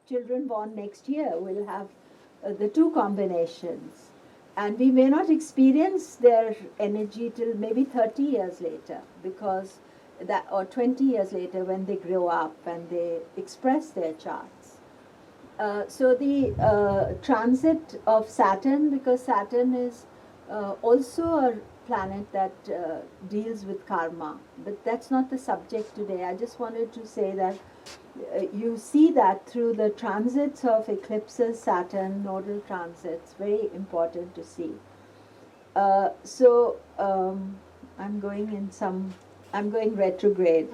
children born next year will have the two combinations. And we may not experience their energy till maybe 30 years later, because that, or 20 years later when they grow up and they express their charts. So the transit of Saturn, because Saturn is also a planet that deals with karma, but that's not the subject today. I just wanted to say that you see that through the transits of eclipses, Saturn, nodal transits, very important to see. I'm going retrograde.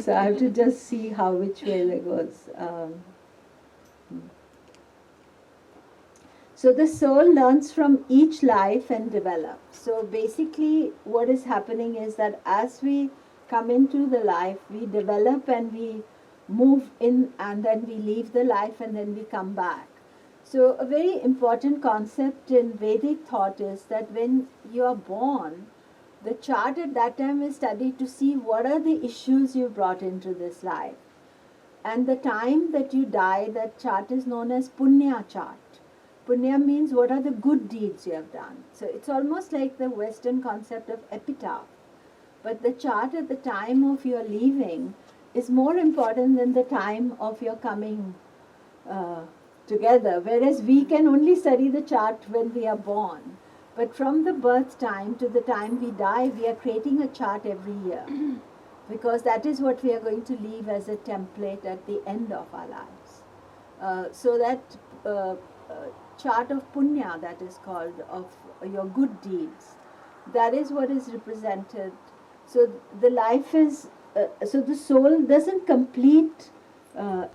So I have to just see which way that goes. So the soul learns from each life and develops. So basically what is happening is that as we come into the life, we develop and we move in, and then we leave the life and then we come back. So a very important concept in Vedic thought is that when you are born, the chart at that time is studied to see what are the issues you brought into this life. And the time that you die, that chart is known as Punya chart. Punya means what are the good deeds you have done. So it's almost like the Western concept of epitaph. But the chart at the time of your leaving is more important than the time of your coming together. Whereas we can only study the chart when we are born. But from the birth time to the time we die, we are creating a chart every year. Because that is what we are going to leave as a template at the end of our lives. So that chart of punya, that is called, of your good deeds, that is what is represented. So the life is, so the soul doesn't complete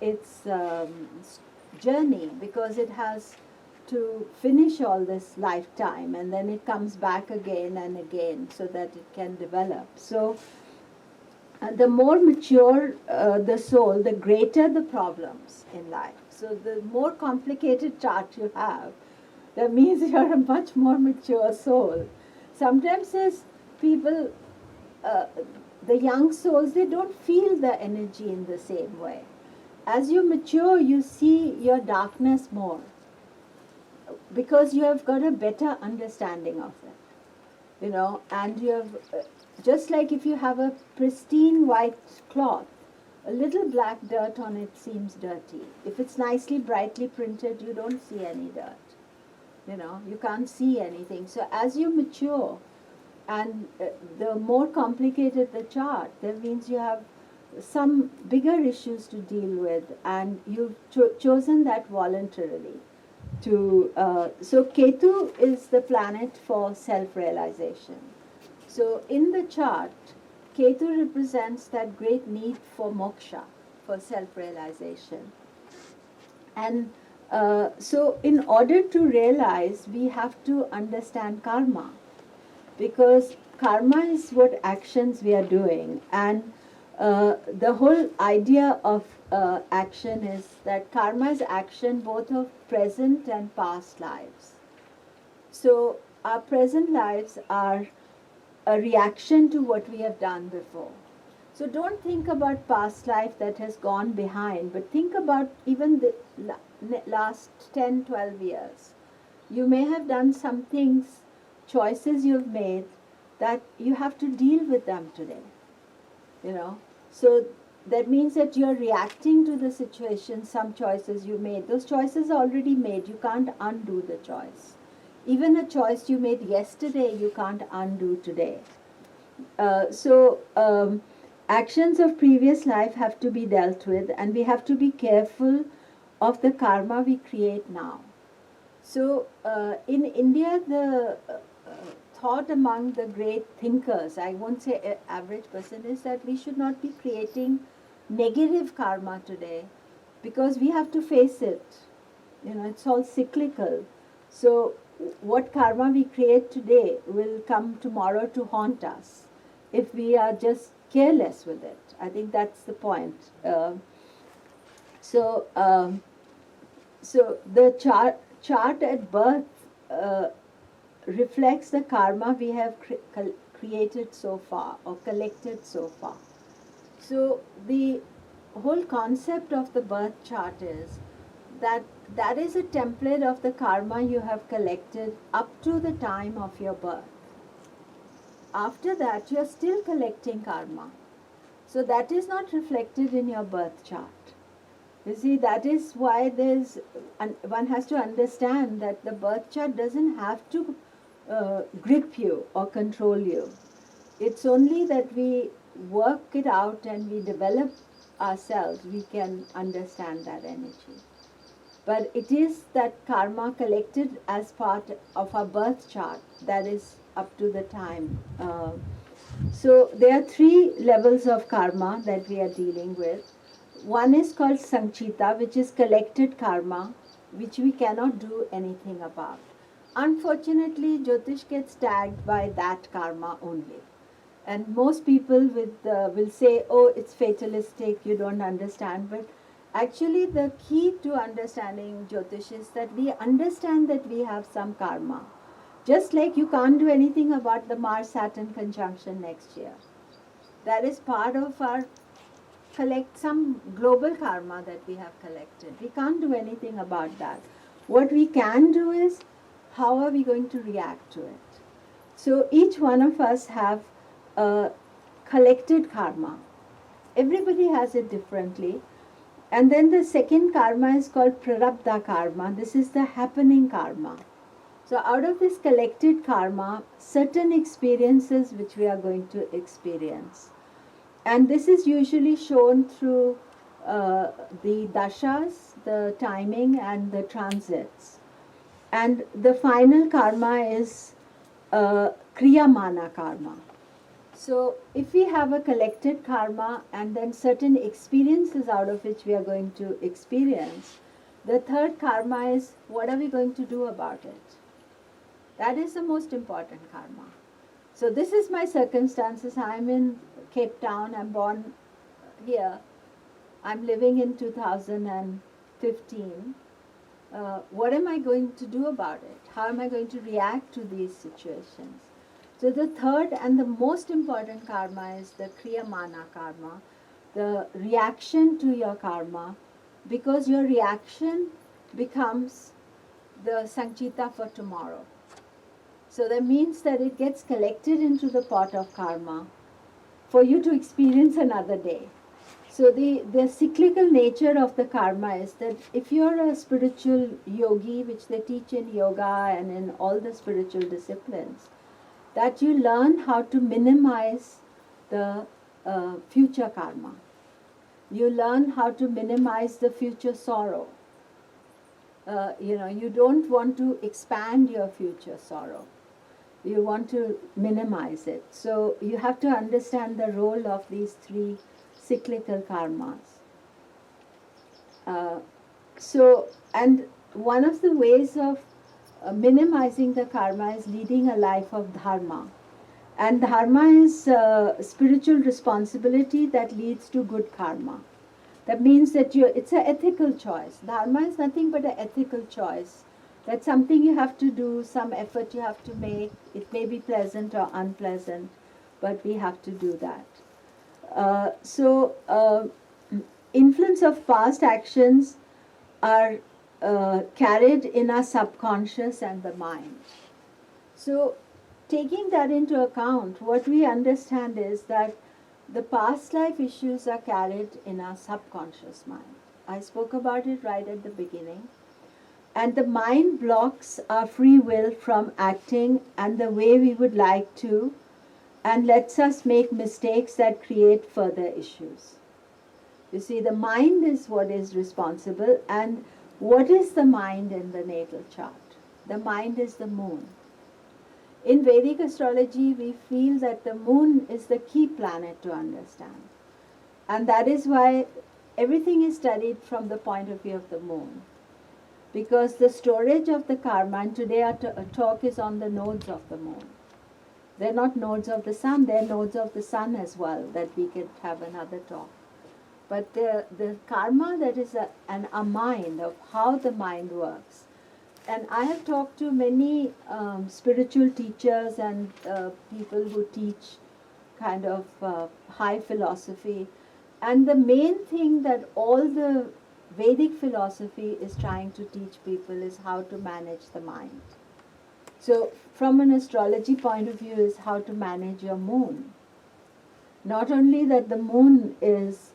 its journey, because it has to finish all this lifetime, and then it comes back again and again so that it can develop. So the more mature the soul, the greater the problems in life. So the more complicated chart you have, that means you're a much more mature soul. Sometimes as people, the young souls, they don't feel the energy in the same way. As you mature, you see your darkness more, because you have got a better understanding of it, and you have, just like if you have a pristine white cloth, a little black dirt on it seems dirty. If it's nicely, brightly printed, you don't see any dirt. You can't see anything. So as you mature, and the more complicated the chart, that means you have some bigger issues to deal with, and you've chosen that voluntarily. So Ketu is the planet for self-realization. So in the chart, Ketu represents that great need for moksha, for self-realization. And so in order to realize, we have to understand karma, because karma is what actions we are doing. And the whole idea of action is that karma is action both of present and past lives. So our present lives are a reaction to what we have done before. So don't think about past life that has gone behind, but think about even the last 10, 12 years. You may have done some things, choices you've made, that you have to deal with them today. So that means that you're reacting to the situation, some choices you made. Those choices are already made. You can't undo the choice. Even a choice you made yesterday, you can't undo today. Actions of previous life have to be dealt with, and we have to be careful of the karma we create now. So in India, the thought among the great thinkers, I won't say average person, is that we should not be creating negative karma today, because we have to face it. It's all cyclical. So what karma we create today will come tomorrow to haunt us if we are just careless with it. I think that's the point. So the chart at birth reflects the karma we have created so far, or collected so far. So the whole concept of the birth chart is that that is a template of the karma you have collected up to the time of your birth. After that, you are still collecting karma. So that is not reflected in your birth chart. You see, that is why one has to understand that the birth chart doesn't have to grip you or control you. It's only that we work it out and we develop ourselves, we can understand that energy. But it is that karma collected as part of our birth chart that is up to the time. So there are three levels of karma that we are dealing with. One is called Sanchita, which is collected karma, which we cannot do anything about. Unfortunately, Jyotish gets tagged by that karma only. And most people will say, oh, it's fatalistic, you don't understand. But actually, the key to understanding Jyotish is that we understand that we have some karma. Just like you can't do anything about the Mars-Saturn conjunction next year. That is part of our some global karma that we have collected. We can't do anything about that. What we can do is, how are we going to react to it? So each one of us have a collected karma. Everybody has it differently. And then the second karma is called prarabdha karma. This is the happening karma. So out of this collected karma, certain experiences which we are going to experience. And this is usually shown through the dashas, the timing and the transits. And the final karma is kriyamana karma. So if we have a collected karma and then certain experiences out of which we are going to experience, the third karma is, what are we going to do about it? That is the most important karma. So this is my circumstances. I'm in Cape Town. I'm born here. I'm living in 2015. What am I going to do about it? How am I going to react to these situations? So the third and the most important karma is the kriyamana karma, the reaction to your karma, because your reaction becomes the sanchita for tomorrow. So that means that it gets collected into the pot of karma for you to experience another day. So the cyclical nature of the karma is that if you're a spiritual yogi, which they teach in yoga and in all the spiritual disciplines, that you learn how to minimize the future karma. You learn how to minimize the future sorrow. You don't want to expand your future sorrow. You want to minimize it. So you have to understand the role of these three cyclical karmas. And one of the ways of minimizing the karma is leading a life of dharma. And dharma is spiritual responsibility that leads to good karma. That means that it's an ethical choice. Dharma is nothing but an ethical choice. That's something you have to do, some effort you have to make. It may be pleasant or unpleasant, but we have to do that. Influence of past actions are carried in our subconscious and the mind. So taking that into account, what we understand is that the past life issues are carried in our subconscious mind. I spoke about it right at the beginning. And the mind blocks our free will from acting and the way we would like to, and lets us make mistakes that create further issues. You see, the mind is what is responsible. And what is the mind in the natal chart? The mind is the moon. In Vedic astrology, we feel that the moon is the key planet to understand. And that is why everything is studied from the point of view of the moon. Because the storage of the karma, and today our talk is on the nodes of the moon. They're not nodes of the sun, they're nodes of the sun as well, that we could have another talk. But the karma that is a mind, of how the mind works. And I have talked to many spiritual teachers and people who teach kind of high philosophy. And the main thing that all the Vedic philosophy is trying to teach people is how to manage the mind. So, from an astrology point of view, is how to manage your moon. Not only that the moon is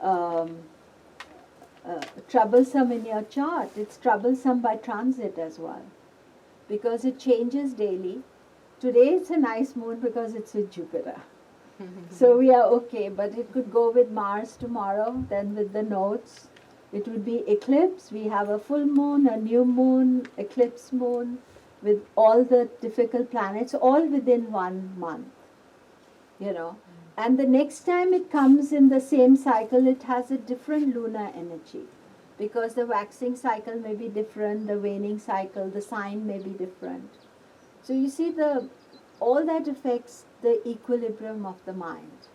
um, troublesome in your chart, it's troublesome by transit as well, because it changes daily. Today it's a nice moon because it's with Jupiter. So we are okay, but it could go with Mars tomorrow, then with the nodes. It would be eclipse. We have a full moon, a new moon, eclipse moon, with all the difficult planets, all within 1 month, you know. And the next time it comes in the same cycle, it has a different lunar energy, because the waxing cycle may be different, the waning cycle, the sign may be different. So you see, all that affects the equilibrium of the mind.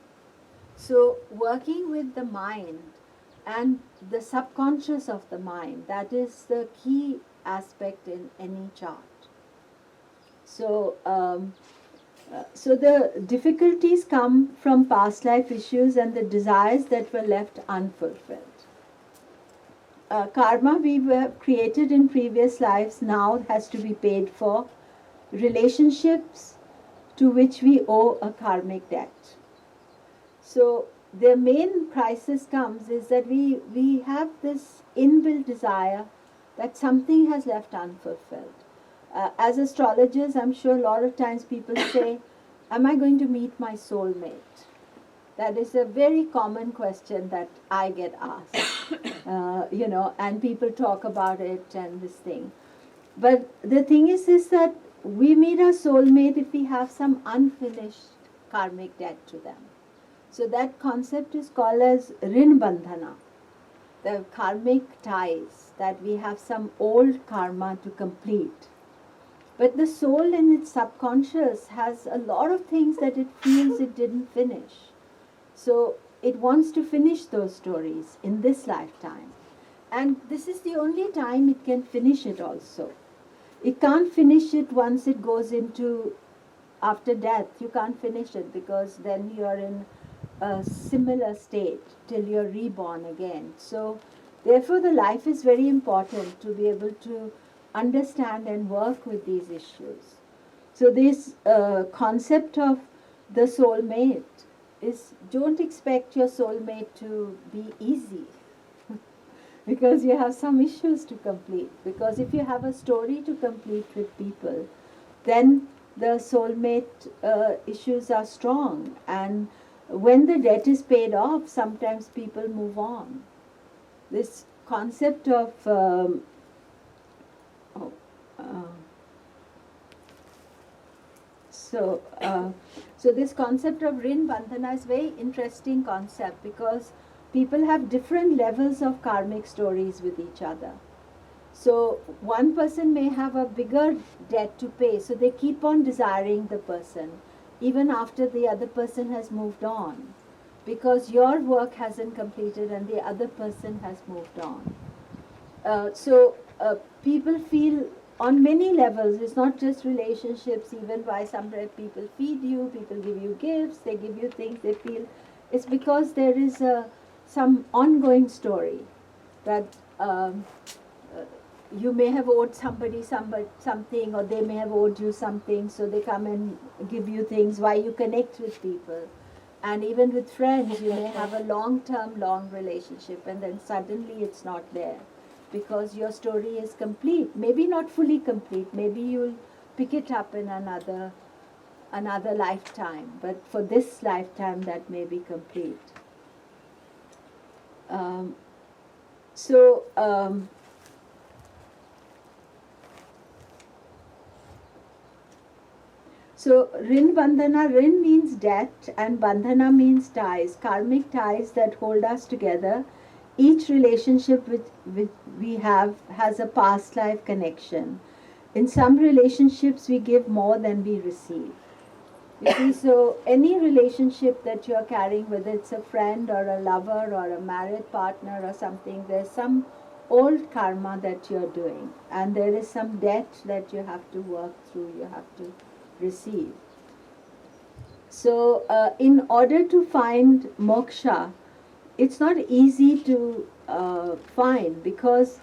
So working with the mind and the subconscious of the mind, that is the key aspect in any chart. So, so the difficulties come from past life issues and the desires that were left unfulfilled. Karma we were created in previous lives now has to be paid for. Relationships to which we owe a karmic debt. So the main crisis comes is that we have this inbuilt desire that something has left unfulfilled. As astrologers, I'm sure a lot of times people say, am I going to meet my soulmate? That is a very common question that I get asked, and people talk about it and this thing. But the thing is that we meet our soulmate if we have some unfinished karmic debt to them. So that concept is called as Rin Bandhana, the karmic ties, that we have some old karma to complete. But the soul in its subconscious has a lot of things that it feels it didn't finish. So it wants to finish those stories in this lifetime. And this is the only time it can finish it also. It can't finish it once it goes into after death. You can't finish it, because then you're in a similar state till you're reborn again. So therefore the life is very important to be able to understand and work with these issues. So this concept of the soulmate is, don't expect your soulmate to be easy. Because you have some issues to complete. Because if you have a story to complete with people, then the soulmate issues are strong. And when the debt is paid off, sometimes people move on. This concept of so this concept of Rin Bandhana is very interesting concept, because people have different levels of karmic stories with each other. So one person may have a bigger debt to pay, so they keep on desiring the person even after the other person has moved on, because your work hasn't completed and the other person has moved on. So people feel on many levels. It's not just relationships, even why sometimes people feed you, people give you gifts, they give you things, they feel it's because there is some ongoing story that you may have owed somebody something, or they may have owed you something, so they come and give you things. Why you connect with people. And even with friends, you may have a long-term, long relationship, and then suddenly it's not there, because your story is complete. Maybe not fully complete. Maybe you'll pick it up in another lifetime. But for this lifetime, that may be complete. So Rin Bandhana, Rin means debt and Bandhana means ties, karmic ties that hold us together. Each relationship which we have has a past life connection. In some relationships we give more than we receive. You see, so any relationship that you're carrying, whether it's a friend or a lover or a married partner or something, there's some old karma that you're doing, and there is some debt that you have to work through, you have to receive. So in order to find moksha, it's not easy to find, because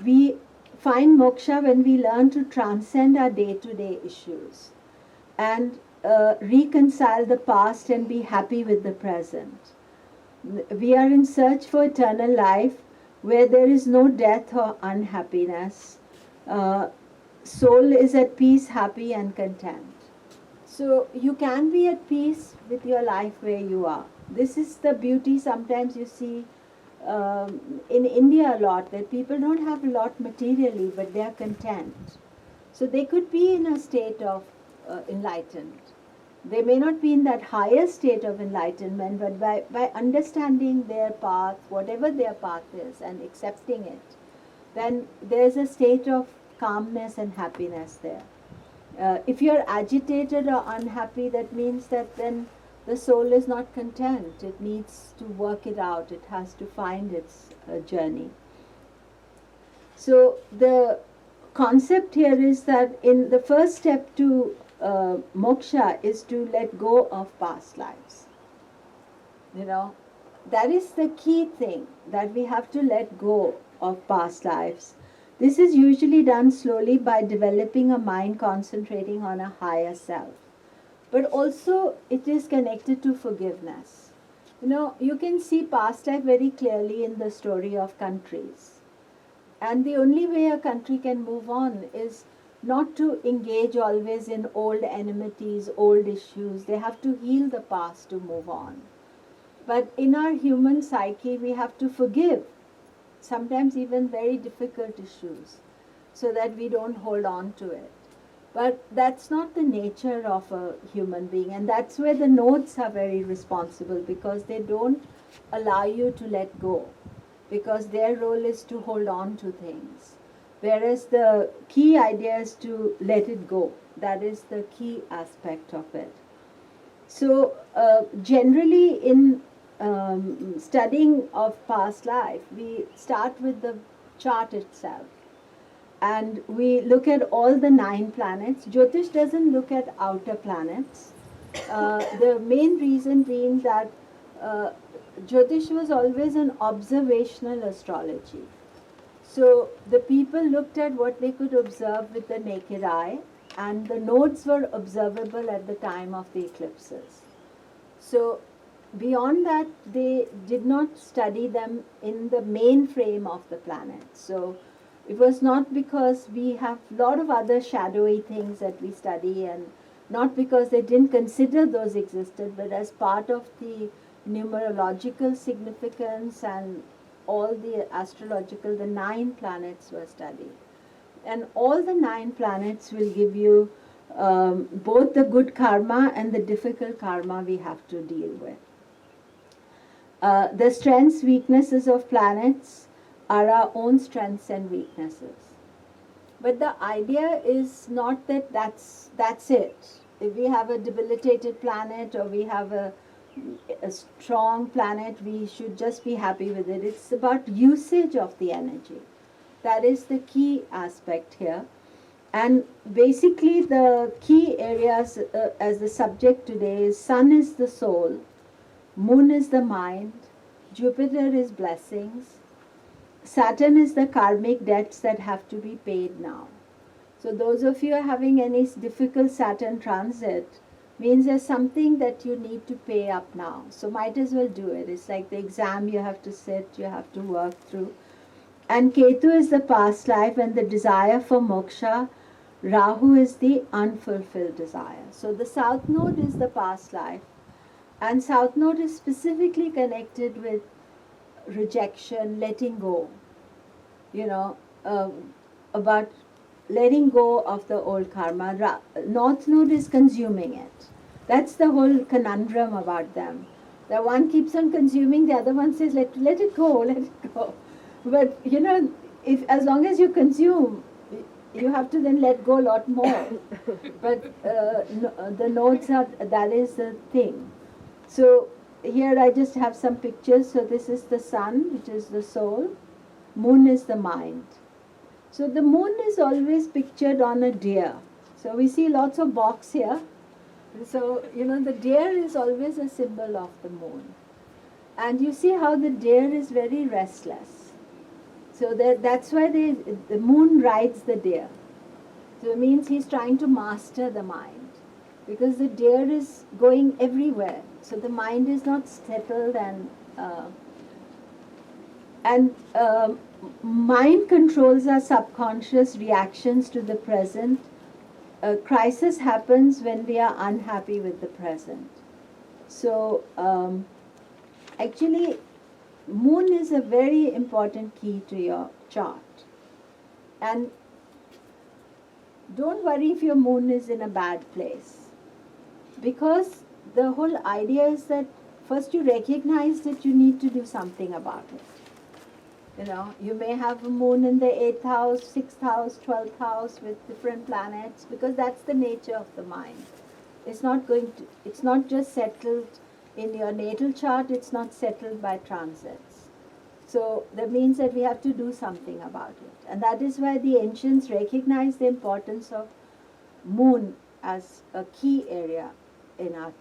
we find moksha when we learn to transcend our day-to-day issues and reconcile the past and be happy with the present. We are in search for eternal life where there is no death or unhappiness. Uh, Soul is at peace, happy, and content. So you can be at peace with your life where you are. This is the beauty. Sometimes you see in India a lot that people don't have a lot materially, but they are content. So they could be in a state of enlightenment. They may not be in that higher state of enlightenment, but by understanding their path, whatever their path is, and accepting it, then there's a state of calmness and happiness there. If you're agitated or unhappy, that means that then the soul is not content. It needs to work it out. It has to find its journey. So the concept here is that in the first step to moksha is to let go of past lives. You know, that is the key thing, that we have to let go of past lives. This is usually done slowly by developing a mind concentrating on a higher self. But also it is connected to forgiveness. You know, you can see past life very clearly in the story of countries. And the only way a country can move on is not to engage always in old enmities, old issues. They have to heal the past to move on. But in our human psyche, we have to forgive, sometimes even very difficult issues, so that we don't hold on to it. But that's not the nature of a human being, and that's where the nodes are very responsible, because they don't allow you to let go, because their role is to hold on to things. Whereas the key idea is to let it go. That is the key aspect of it. So generally in studying of past life, we start with the chart itself. And we look at all the 9 planets. Jyotish doesn't look at outer planets. The main reason being that Jyotish was always an observational astrology. So the people looked at what they could observe with the naked eye, and the nodes were observable at the time of the eclipses. So beyond that, they did not study them in the main frame of the planet. So it was not because we have a lot of other shadowy things that we study, and not because they didn't consider those existed, but as part of the numerological significance and all the astrological, the 9 planets were studied. And all the 9 planets will give you both the good karma and the difficult karma we have to deal with. The strengths, weaknesses of planets are our own strengths and weaknesses. But the idea is not that that's it. If we have a debilitated planet or we have a strong planet, we should just be happy with it. It's about usage of the energy. That is the key aspect here. And basically the key areas as the subject today is: Sun is the soul, Moon is the mind, Jupiter is blessings, Saturn is the karmic debts that have to be paid now. So those of you having any difficult Saturn transit, means there's something that you need to pay up now. So might as well do it. It's like the exam you have to sit, you have to work through. And Ketu is the past life and the desire for moksha. Rahu is the unfulfilled desire. So the South Node is the past life. And South Node is specifically connected with rejection, letting go. You know, about letting go of the old karma. North Node is consuming it. That's the whole conundrum about them. The one keeps on consuming, the other one says, let it go, let it go. But, you know, if as long as you consume, you have to then let go a lot more. But the nodes are, that is the thing. So here I just have some pictures. So this is the sun, which is the soul. Moon is the mind. So the moon is always pictured on a deer. So we see lots of box here. So, you know, the deer is always a symbol of the moon. And you see how the deer is very restless. So that's why the moon rides the deer. So it means he's trying to master the mind, because the deer is going everywhere. So the mind is not settled, and mind controls our subconscious reactions to the present. A crisis happens when we are unhappy with the present. So actually, moon is a very important key to your chart. And don't worry if your moon is in a bad place, because the whole idea is that first you recognize that you need to do something about it. You know, you may have a moon in the 8th house, 6th house, 12th house with different planets, because that's the nature of the mind. It's not just settled in your natal chart, it's not settled by transits. So that means that we have to do something about it. And that is why the ancients recognized the importance of moon as a key area in our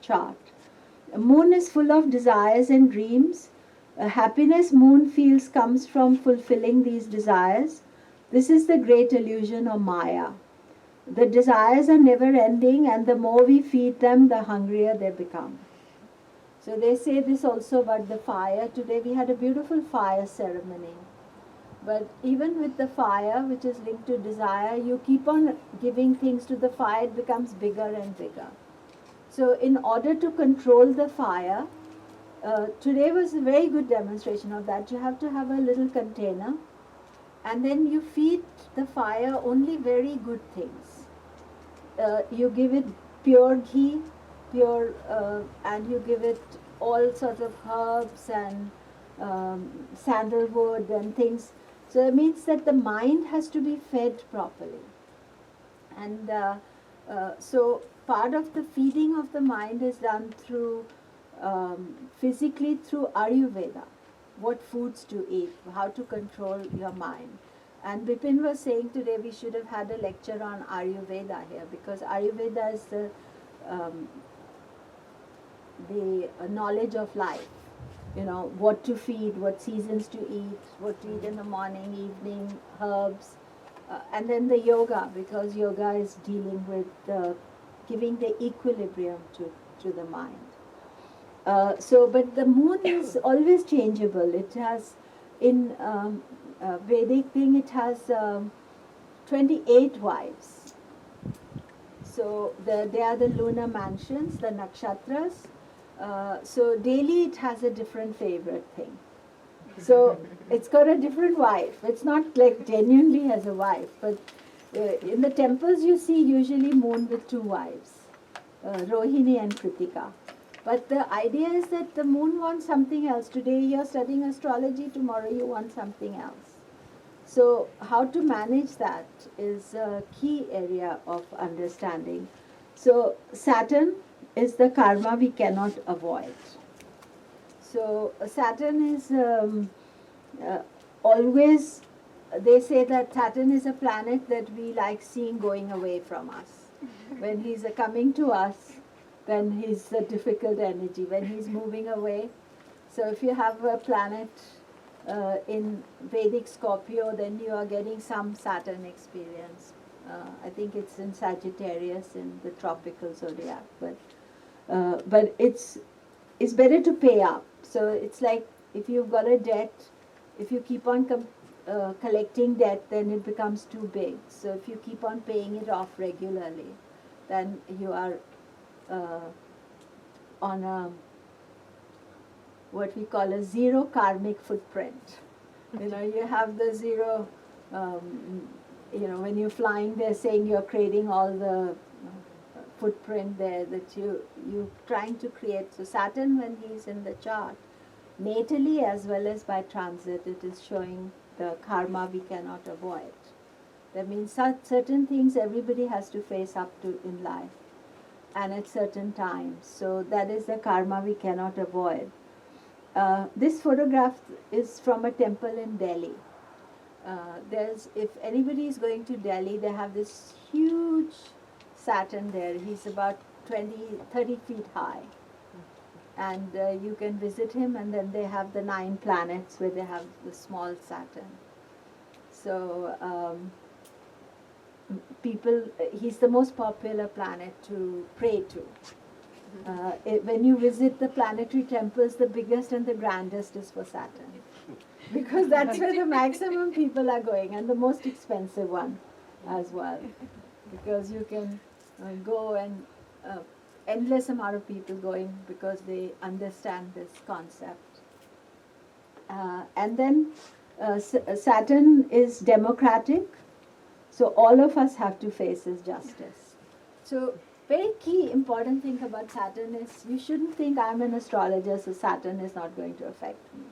chart. A moon is full of desires and dreams. A happiness moon feels comes from fulfilling these desires. This is the great illusion of Maya. The desires are never ending, and the more we feed them, the hungrier they become. So they say this also about the fire. Today we had a beautiful fire ceremony. But even with the fire, which is linked to desire, you keep on giving things to the fire, it becomes bigger and bigger. So in order to control the fire, today was a very good demonstration of that. You have to have a little container, and then you feed the fire only very good things. You give it pure ghee, and you give it all sorts of herbs and sandalwood and things. So it means that the mind has to be fed properly. And so part of the feeding of the mind is done through physically through Ayurveda. What foods to eat, how to control your mind. And Bipin was saying today we should have had a lecture on Ayurveda here, because Ayurveda is the knowledge of life. You know, what to feed, what seasons to eat, what to eat in the morning, evening, herbs. And then the yoga, because yoga is dealing with giving the equilibrium to the mind. But the moon is always changeable. It has, in Vedic thing, it has 28 wives. So they are the lunar mansions, the nakshatras. So daily it has a different favorite thing. So it's got a different wife. It's not like genuinely has a wife, but in the temples you see usually moon with two wives, Rohini and Kritika. But the idea is that the moon wants something else. Today you're studying astrology, tomorrow you want something else. So how to manage that is a key area of understanding. So Saturn is the karma we cannot avoid. So Saturn is always, they say that Saturn is a planet that we like seeing going away from us. When he's coming to us, then he's a difficult energy. When he's moving away, so if you have a planet in Vedic Scorpio, then you are getting some Saturn experience. I think it's in Sagittarius in the tropical zodiac, but it's better to pay up. So it's like if you've got a debt, if you keep on collecting debt, then it becomes too big. So if you keep on paying it off regularly, then you are on a what we call a zero karmic footprint. You know, you have the zero. You know, when you're flying, they're saying you're creating all the footprint there that you're trying to create. So Saturn, when he's in the chart, natally as well as by transit, it is showing the karma we cannot avoid. That means certain things everybody has to face up to in life, and at certain times. So that is the karma we cannot avoid. This photograph is from a temple in Delhi. If anybody is going to Delhi, they have this huge Saturn there. He's about 30 feet high. and you can visit him, and then they have the 9 planets where they have the small Saturn. So he's the most popular planet to pray to. When you visit the planetary temples, the biggest and the grandest is for Saturn, because that's where the maximum people are going, and the most expensive one as well, because you can go and endless amount of people going because they understand this concept. And then Saturn is democratic, so all of us have to face his justice. So very key important thing about Saturn is you shouldn't think I'm an astrologer, so Saturn is not going to affect me.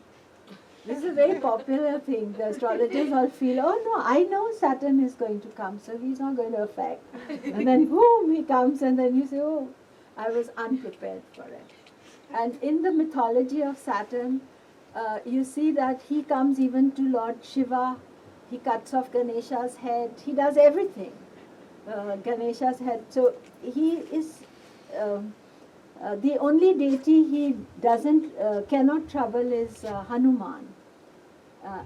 This is a very popular thing. The astrologers all feel, oh no, I know Saturn is going to come, so he's not going to affect. And then boom, he comes, and then you say, oh, I was unprepared for it. And in the mythology of Saturn, you see that he comes even to Lord Shiva. He cuts off Ganesha's head. He does everything. Ganesha's head. So he is the only deity he cannot trouble is Hanuman.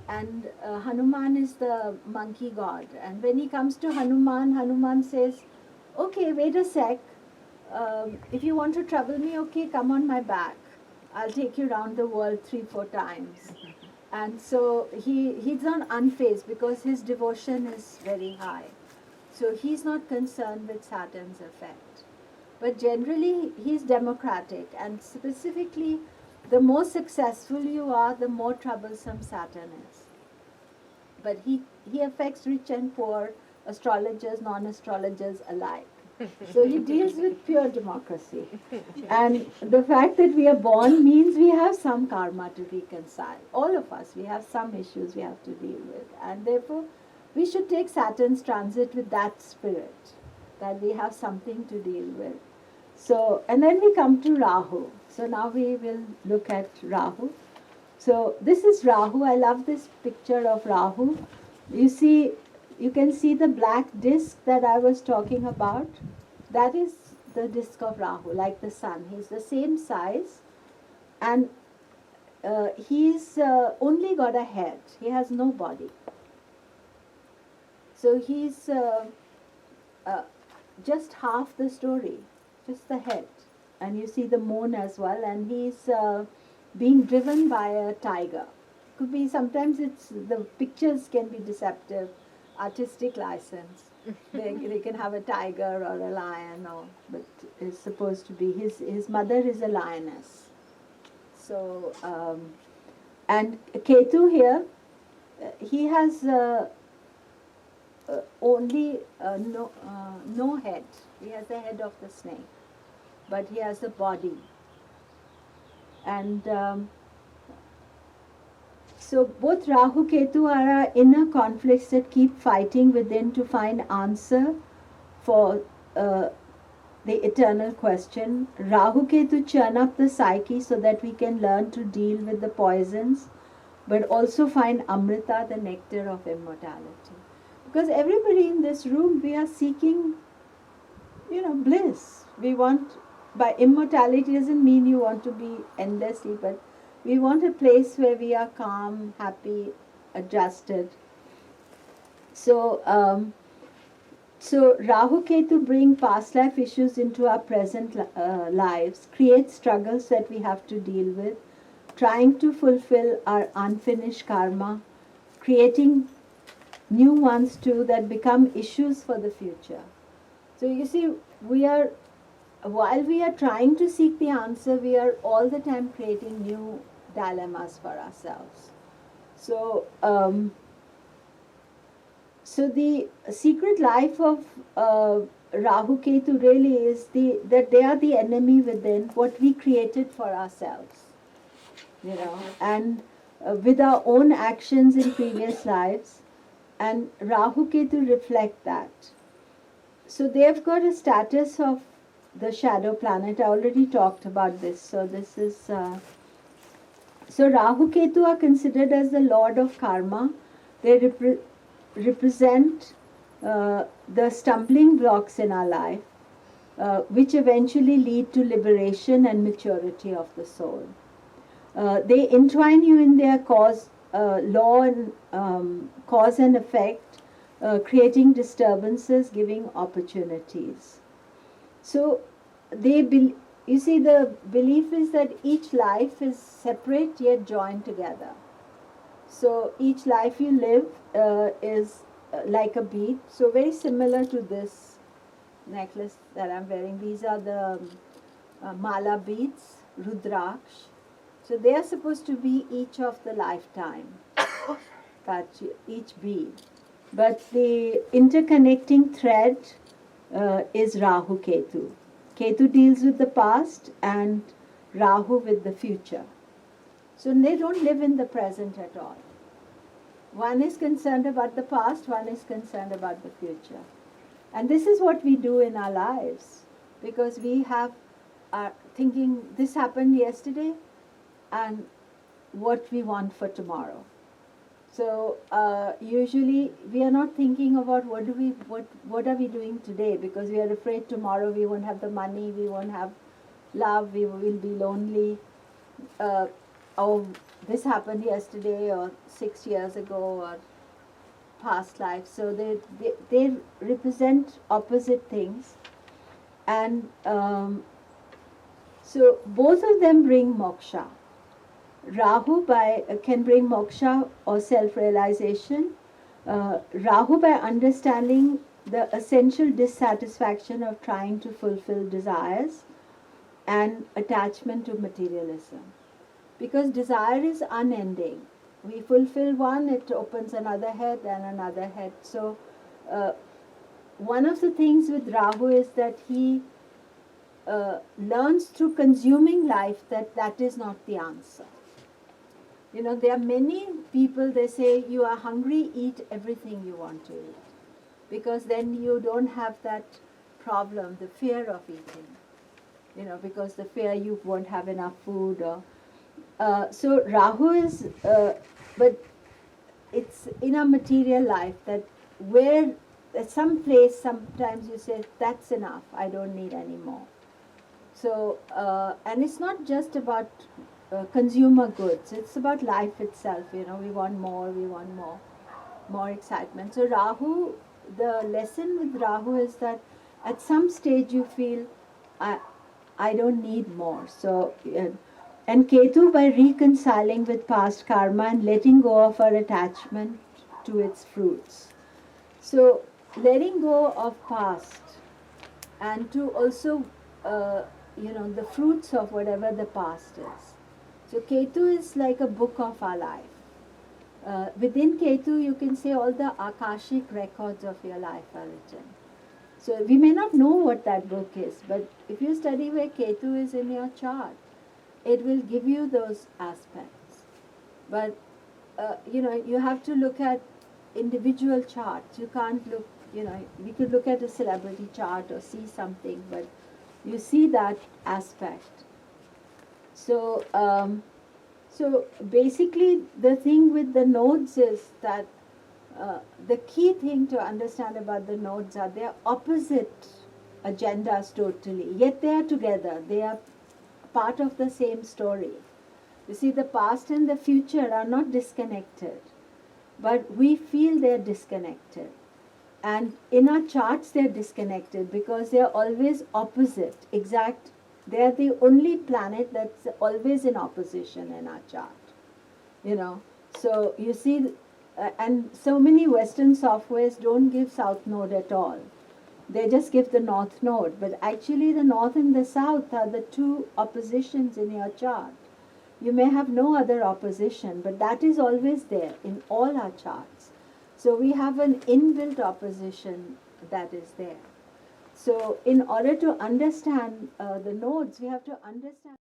And Hanuman is the monkey god. And when he comes to Hanuman, Hanuman says, okay, wait a sec. If you want to trouble me, okay, come on my back. I'll take you around the world 3-4 times. And so he's not unfazed because his devotion is very high. So he's not concerned with Saturn's effect. But generally, he's democratic, and specifically, the more successful you are, the more troublesome Saturn is. But he affects rich and poor, astrologers, non-astrologers alike. So he deals with pure democracy. And the fact that we are born means we have some karma to reconcile. All of us, we have some issues we have to deal with. And therefore, we should take Saturn's transit with that spirit, that we have something to deal with. So, and then we come to Rahu. So now we will look at Rahu. So this is Rahu. I love this picture of Rahu. You can see the black disc that I was talking about. That is the disc of Rahu, like the sun. He's the same size, and he's only got a head. He has no body. So he's just half the story, just the head. And you see the moon as well, and he's being driven by a tiger. Could be, sometimes the pictures can be deceptive, artistic license. They can have a tiger or a lion, but it's supposed to be, his mother is a lioness. So, and Ketu here, he has only no head. He has the head of the snake, but he has a body. And so both Rahu Ketu are our inner conflicts that keep fighting within to find answer for the eternal question. Rahu Ketu churn up the psyche so that we can learn to deal with the poisons, but also find Amrita, the nectar of immortality. Because everybody in this room, we are seeking, bliss. We want, by immortality doesn't mean you want to be endlessly, but we want a place where we are calm, happy, adjusted. So, Rahu Ketu bring past life issues into our present lives, create struggles that we have to deal with, trying to fulfill our unfinished karma, creating new ones too that become issues for the future. So you see, while we are trying to seek the answer, we are all the time creating new dilemmas for ourselves. So, so the secret life of Rahu Ketu really is that they are the enemy within, what we created for ourselves, and with our own actions in previous lives, and Rahu Ketu reflect that. So they've got a status of the shadow planet. I already talked about this. So this is so Rahu Ketu are considered as the lord of karma. They represent the stumbling blocks in our life, which eventually lead to liberation and maturity of the soul. They entwine you in their law and cause and effect, creating disturbances, giving opportunities. So you see, the belief is that each life is separate yet joined together. So each life you live is like a bead. So very similar to this necklace that I'm wearing. These are the mala beads, Rudraksh. So they are supposed to be each of the lifetime, each bead. But the interconnecting thread is Rahu Ketu. Ketu deals with the past and Rahu with the future. So they don't live in the present at all. One is concerned about the past, one is concerned about the future. And this is what we do in our lives, because we are thinking this happened yesterday and what we want for tomorrow. So usually we are not thinking about what are we doing today, because we are afraid tomorrow we won't have the money, we won't have love, we will be lonely. Oh, this happened yesterday or 6 years ago or past life. So they represent opposite things, and so both of them bring moksha. Rahu can bring moksha or self-realization. Rahu by understanding the essential dissatisfaction of trying to fulfill desires and attachment to materialism. Because desire is unending. We fulfill one, it opens another head and another head. So one of the things with Rahu is that he learns through consuming life that is not the answer. You know, there are many people, they say, you are hungry, eat everything you want to eat. Because then you don't have that problem, the fear of eating. You know, because the fear you won't have enough food. So Rahu is, but it's in a material life that where at some place sometimes you say, that's enough, I don't need any more. So, and it's not just about consumer goods, it's about life itself. You know, we want more excitement. So Rahu, the lesson with Rahu is that at some stage you feel, I don't need more. So, and Ketu, by reconciling with past karma and letting go of our attachment to its fruits. So letting go of past and to also the fruits of whatever the past is. So Ketu is like a book of our life. Within Ketu, you can say all the Akashic records of your life are written. So we may not know what that book is, but if you study where Ketu is in your chart, it will give you those aspects. But you have to look at individual charts. You can't look, we could look at a celebrity chart or see something, but you see that aspect. So, so basically the thing with the nodes is that the key thing to understand about the nodes are they are opposite agendas totally, yet they are together. They are part of the same story. You see, the past and the future are not disconnected, but we feel they're disconnected. And in our charts, they're disconnected because they're always opposite, exact. They're the only planet that's always in opposition in our chart. So you see, and so many Western softwares don't give South Node at all. They just give the North Node. But actually the North and the South are the two oppositions in your chart. You may have no other opposition, but that is always there in all our charts. So we have an inbuilt opposition that is there. So in order to understand the nodes, we have to understand